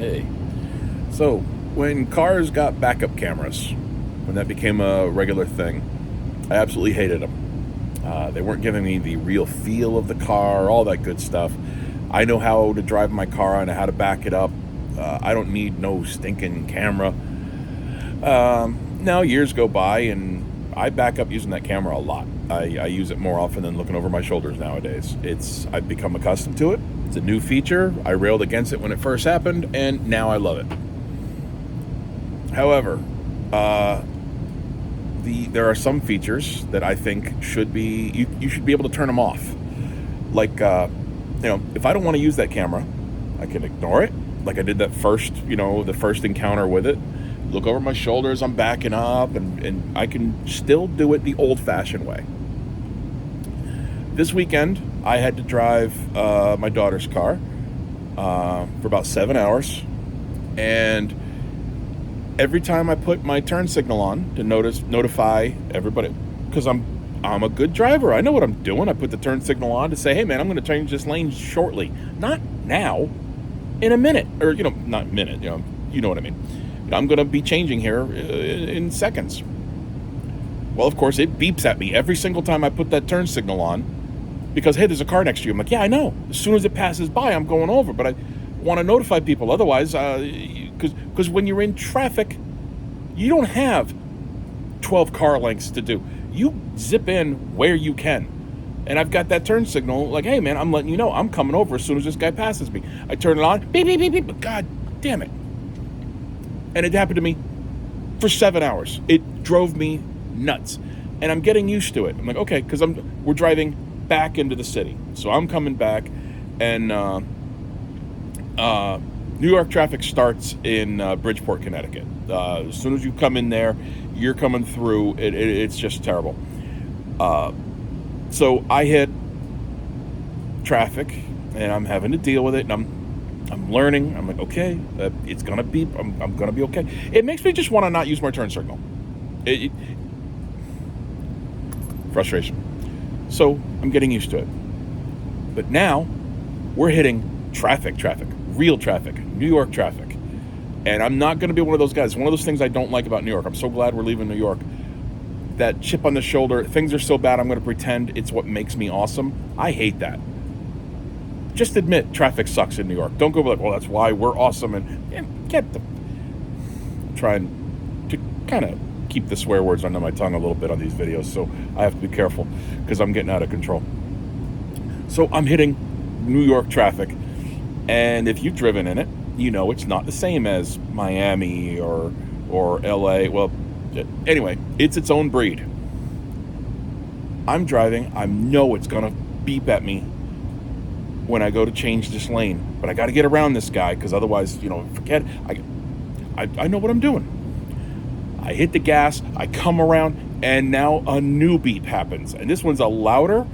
Hey. So, when cars got backup cameras, when that became a regular thing, I absolutely hated them. They weren't giving me the real feel of the car, all that good stuff. I know how to drive my car, I know how to back it up. I don't need no stinking camera. Now, years go by, and I back up using that camera a lot. I use it more often than looking over my shoulders nowadays. I've become accustomed to it. It's a new feature. I railed against it when it first happened, and now I love it. However, there are some features that I think should be you should be able to turn them off. Like, if I don't want to use that camera, I can ignore it. Like I did that the first encounter with it. Look over my shoulders, I'm backing up, and I can still do it the old-fashioned way. This weekend, I had to drive my daughter's car for about 7 hours, and every time I put my turn signal on to notify everybody, because I'm a good driver. I know what I'm doing. I put the turn signal on to say, hey man, I'm going to change this lane shortly. Not now, in a minute. Or, not a minute, you know what I mean. I'm going to be changing here in seconds. Well, of course, it beeps at me every single time I put that turn signal on because, hey, there's a car next to you. I'm like, yeah, I know. As soon as it passes by, I'm going over. But I want to notify people. Otherwise, because when you're in traffic, you don't have 12 car lengths to do. You zip in where you can. And I've got that turn signal like, hey, man, I'm letting you know I'm coming over as soon as this guy passes me. I turn it on. Beep, beep, beep, beep. God damn it. And it happened to me for 7 hours. It drove me nuts. And I'm getting used to it. I'm like, okay, because we're driving back into the city. So I'm coming back, and New York traffic starts in Bridgeport, Connecticut. As soon as you come in there, you're coming through. It's just terrible. So I hit traffic, and I'm having to deal with it, and I'm learning. I'm like, okay, it's gonna beep. I'm gonna be okay. It makes me just want to not use my turn signal. Frustration. So I'm getting used to it. But now we're hitting traffic, real traffic, New York traffic. And I'm not going to be one of those guys. One of those things I don't like about New York. I'm so glad we're leaving New York. That chip on the shoulder, things are so bad, I'm going to pretend it's what makes me awesome. I hate that. Just admit traffic sucks in New York. Don't go like, well, that's why we're awesome. And get the... I'm trying to kind of keep the swear words under my tongue a little bit on these videos, so I have to be careful because I'm getting out of control. So I'm hitting New York traffic, and if you've driven in it, you know it's not the same as Miami or LA. Well, anyway, it's its own breed. I'm driving. I know it's going to beep at me when I go to change this lane, but I got to get around this guy because otherwise, forget. I know what I'm doing. I hit the gas, I come around, and now a new beep happens. And this one's a louder,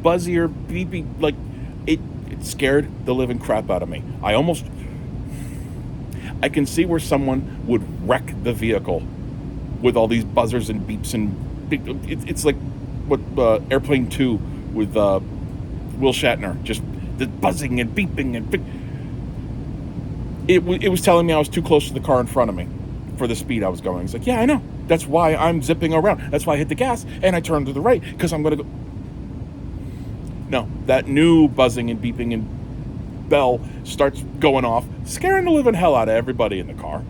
buzzier, beepy, like, it scared the living crap out of me. I can see where someone would wreck the vehicle with all these buzzers and beeps and it's like what Airplane 2 with Will Shatner, just the buzzing and beeping and it was telling me I was too close to the car in front of me for the speed I was going. It's like, yeah, I know. That's why I'm zipping around. That's why I hit the gas and I turned to the right because I'm going to go. No, that new buzzing and beeping and bell starts going off, scaring the living hell out of everybody in the car.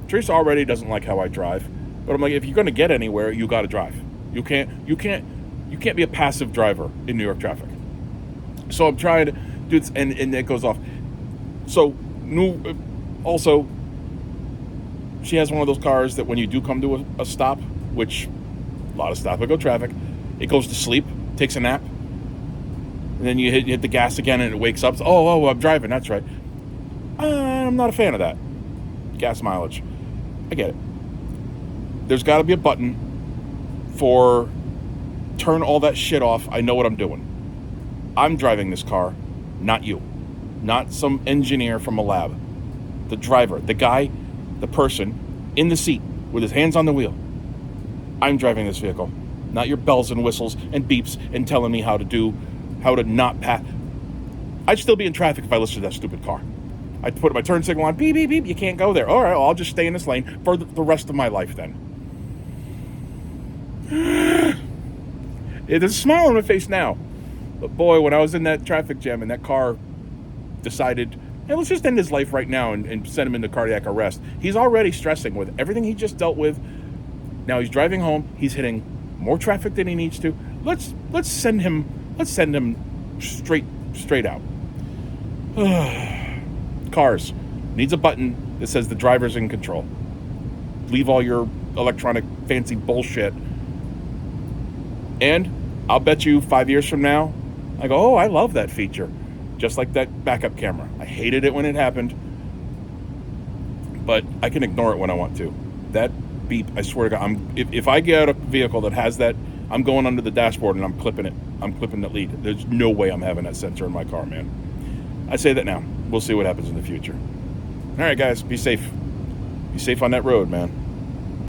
Teresa already doesn't like how I drive, but I'm like, if you're going to get anywhere, you got to drive. You can't be a passive driver in New York traffic. So I'm trying to do this, and it goes off. So also, she has one of those cars that when you do come to a stop, which a lot of stop-and-go traffic, it goes to sleep, takes a nap, and then you hit the gas again and it wakes up. Oh, I'm driving, that's right. I'm not a fan of that. Gas mileage. I get it. There's got to be a button for turn all that shit off. I know what I'm doing. I'm driving this car, not you. Not some engineer from a lab. The driver, the guy, the person in the seat with his hands on the wheel. I'm driving this vehicle, not your bells and whistles and beeps and telling me how to not pass. I'd still be in traffic if I listened to that stupid car. I put my turn signal on, beep, beep, beep, you can't go there. All right, well, I'll just stay in this lane for the rest of my life then. There's a smile on my face now. But boy, when I was in that traffic jam and that car decided, hey, let's just end his life right now and send him into cardiac arrest. He's already stressing with everything he just dealt with. Now he's driving home. He's hitting more traffic than he needs to. Let's send him straight out. Cars, needs a button that says the driver's in control. Leave all your electronic fancy bullshit. And I'll bet you 5 years from now, I go, oh, I love that feature. Just like that backup camera. I hated it when it happened, but I can ignore it when I want to. That beep, I swear to God, if I get a vehicle that has that, I'm going under the dashboard and I'm clipping it. I'm clipping the lead. There's no way I'm having that sensor in my car, man. I say that now. We'll see what happens in the future. All right, guys, be safe. Be safe on that road, man.